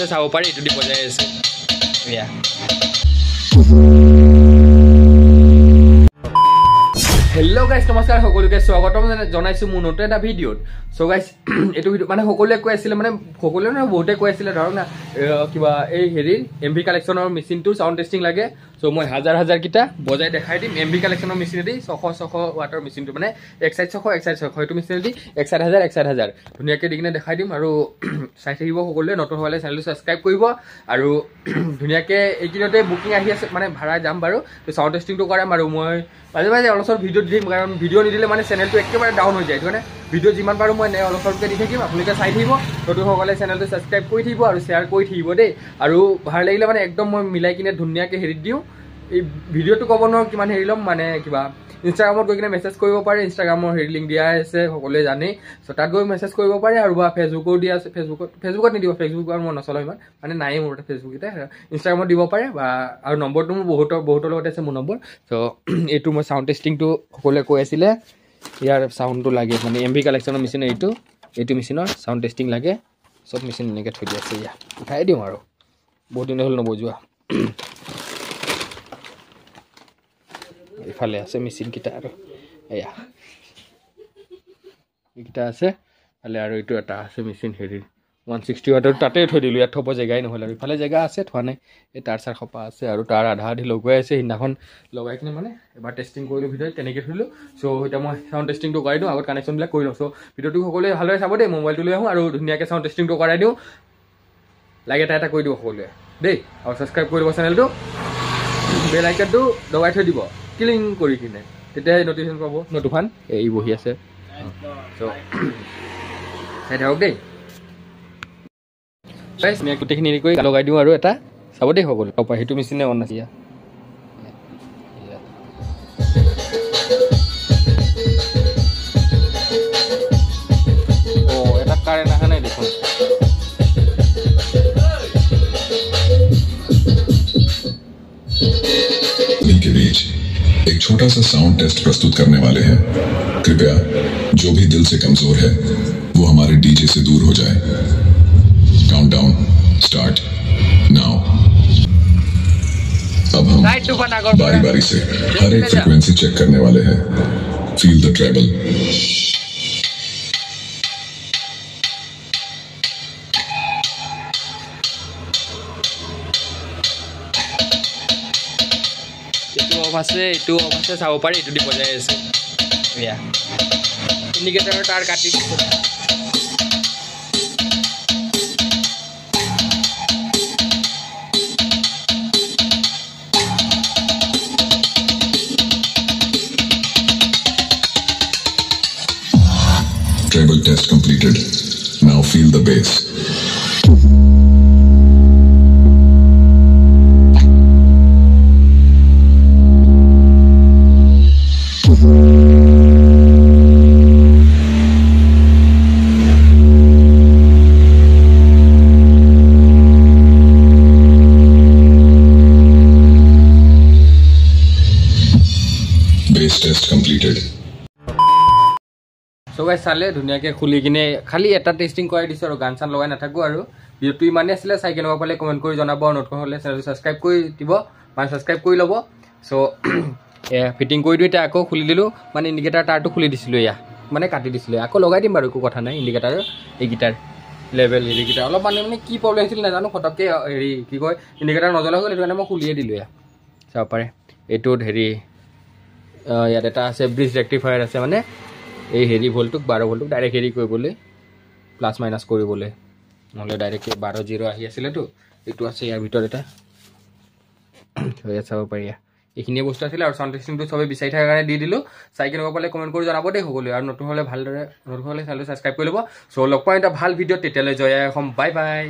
চাব পাৰি এইটো দি বজাই আছে এয়া হেল্ল' গাইজ নমস্কাৰ সকলোকে স্বাগতম জনাইছোঁ মোৰ নতুন এটা ভিডিঅ'ত চ' গাইজ এইটো ভিডিঅ' মানে সকলোৱে কৈ আছিলে মানে সকলোৱে নহয় বহুতে কৈ আছিলে ধৰক না কিবা এই হেৰি এম ভি কালেকশ্যনৰ মেচিনটো চাউণ্ড টেষ্টিং লাগে চ' মই হাজাৰকেইটা বজাই দেখাই দিম এম ভি কালেকশ্যনৰ মেচিনেদি 600 ৱাটৰ মেচিনটো মানে এক চাইড 600 এইটো মেচিনেদি এক চাইড 1000 ধুনীয়াকৈ দি কিনে দেখাই দিম আৰু চাই থাকিব সকলোৱে নতুন হ'লে চেনেলটো ছাবস্ক্ৰাইব কৰিব আৰু ধুনীয়াকৈ এইকেইদিনতে বুকিং আহি আছে মানে ভাড়া যাম বাৰু তো চাউণ্ড টেষ্টিংটো কৰাম আৰু মই মাজে মাজে অলপ চলপ ভিডিঅ' দি দিম কাৰণ ভিডিঅ' নিদিলে মানে চেনেলটো একেবাৰে ডাউন হৈ যায় সেইটো কাৰণে ভিডিঅ' যিমান পাৰোঁ মই অলপ চলপকৈ দি থাকিম আপোনালোকে চাই থাকিব নতুনসকলে চেনেলটো ছাবস্ক্ৰাইব কৰি থাকিব আৰু শ্বেয়াৰ কৰি থাকিব দেই আৰু ভাল লাগিলে মানে একদম মই মিলাই কিনে ধুনীয়াকৈ হেৰিত দিওঁ এই ভিডিঅ'টো ক'ব নোৱাৰোঁ কিমান হেৰি ল'ম মানে কিবা ইনষ্টাগ্ৰামত গৈ কিনে মেছেজ কৰিব পাৰে ইনষ্টাগ্ৰামৰ হেৰি লিংক দিয়া আছে সকলোৱে জানেই চ' তাত গৈ মেছেজ কৰিব পাৰে আৰু বা ফেচবুকৰো দিয়া আছে ফেচবুকত নিদিব ফেচবুক আৰু মই নচলাওঁ ইমান মানে নায়েই মোৰ তাত ফেচবুক এতিয়া ইনষ্টাগ্ৰামত দিব পাৰে বা আৰু নম্বৰটো মোৰ বহুতৰ লগত আছে মোৰ নম্বৰ চ' এইটো মই চাউণ্ড টেষ্টিংটো সকলোৱে কৈ আছিলে ইয়াৰ চাউণ্ডটো লাগে মানে এম ভি কালেকশ্যনৰ মেচিন এইটো মেচিনৰ চাউণ্ড টেষ্টিং লাগে চব মেচিন এনেকৈ থৈ দিয়া আছে ইয়াত উঠাই দিওঁ আৰু বহুত দিন হ'ল নবজোৱা ইফালে আছে মেচিনকেইটা আৰু এয়া এইকেইটা আছে ফালে আৰু এইটো এটা আছে মেচিন হেৰিৰ 160 ৱাটৰ তাতে থৈ দিলোঁ ইয়াত থ'ব জেগাই নহ'ল আৰু ইফালে জেগা আছে থোৱা নাই এই তাৰ চাৰ খপা আছে আৰু তাৰ আধা লগাই আছে সেইদিনাখন লগাই কিনে মানে এবাৰ টেষ্টিং কৰিলোঁ ভিডিঅ'ত তেনেকৈ থৈলোঁ চ' এতিয়া মই চাউণ্ড টেষ্টিংটো কৰাই দিওঁ আগত কানেকশ্যনবিলাক কৰি লওঁ চ' ভিডিঅ'টো সকলোৱে ভালদৰে চাব দেই মোবাইলটো লৈ আহোঁ আৰু ধুনীয়াকৈ চাউণ্ড টেষ্টিংটো কৰাই দিওঁ লাগে এটা কৰি দিওঁ সকলোৱে দেই আৰু ছাবস্ক্ৰাইব কৰি দিব চেনেলটো বেল আইকনটো দবাই থৈ দিব ক্লিং কৰি কিনে তেতিয়াহে নটিফিকেশ্যন পাব নতুন এই বহি আছে চ' চাই থাকক দেই গোটেইখিনি হেৰি কৰি লগাই দিওঁ আৰু এটা চাব দেই সকলো তাৰপৰা সেইটো মেচিনে অন আছে এটা কাৰেণ্ট অহা নাই দেখোন इनके बीच एक छोटा सा साउंड टेस्ट प्रस्तुत करने वाले हैं कृपया जो भी दिल से कमजोर है वो हमारे डीजे से दूर हो जाए काउंटडाउन स्टार्ट नाउ अब हम बारी बारी से हर एक फ्रीक्वेंसी चेक करने वाले हैं फील द ट्रेबल এইটো অফ আছে চাব পাৰি এইটো দি বজাই আছে এয়া ইণ্ডিকেটাৰৰ তাৰ কাটি দিছোঁ Treble test completed. Now feel the bass. Bass test completed. সবাই চালে ধুনীয়াকৈ খুলি কিনে খালি এটা টেষ্টিং কৰাই দিছোঁ আৰু গান চান লগাই নাথাকোঁ আৰু ভিডিঅ'টো ইমানেই আছিলে চাই কেনেকুৱা পালে কমেণ্ট কৰি জনাব আৰু নতুন হ'লে চেনেলটো ছাবস্ক্ৰাইব কৰি দিব মানে ছাবস্ক্ৰাইব কৰি ল'ব চ' ফিটিং কৰি দিওঁ এতিয়া আকৌ খুলি দিলোঁ মানে ইণ্ডিকেটাৰ তাৰটো খুলি দিছিলোঁ এয়া মানে কাটি দিছিলোঁ আকৌ লগাই দিম বাৰু একো কথা নাই ইণ্ডিকেটাৰ এইকেইটাৰ লেভেল হেৰিকেইটা অলপ মানে কি প্ৰব্লেম হৈছিল নাজানো ফটককৈ হেৰি কি কয় ইণ্ডিকেটাৰ নজ্বলা হ'ল সেইটো কাৰণে মই খুলিয়ে দিলোঁ এয়া চাব পাৰে এইটোত হেৰি ইয়াত এটা আছে ব্ৰিজ ৰেক্টিফায়াৰ আছে মানে এই হেৰি ভল্টটোক 12 ভল্টটোক ডাইৰেক্ট হেৰি কৰিবলৈ প্লাছ মাইনাছ কৰিবলৈ নহ'লে ডাইৰেক্ট 12-0 আহি আছিলেতো এইটো আছে ইয়াৰ ভিতৰত এটা ইয়াত চাব পাৰি এইখিনিয়ে বস্তু আছিলে আৰু চাউণ্ড টেষ্টিংটো চবেই বিচাৰি থকাৰ কাৰণে দি দিলোঁ চাই কেনেকুৱা পালে কমেণ্ট কৰি জনাব দেই সকলোৱে আৰু নতুন হ'লে ভালদৰে নতুন হ'লে চেনেলটো ছাবস্ক্ৰাইব কৰি ল'ব চ' লগ পাওঁ এটা ভাল ভিডিঅ'ত তেতিয়ালৈ জয় অসম বাই বাই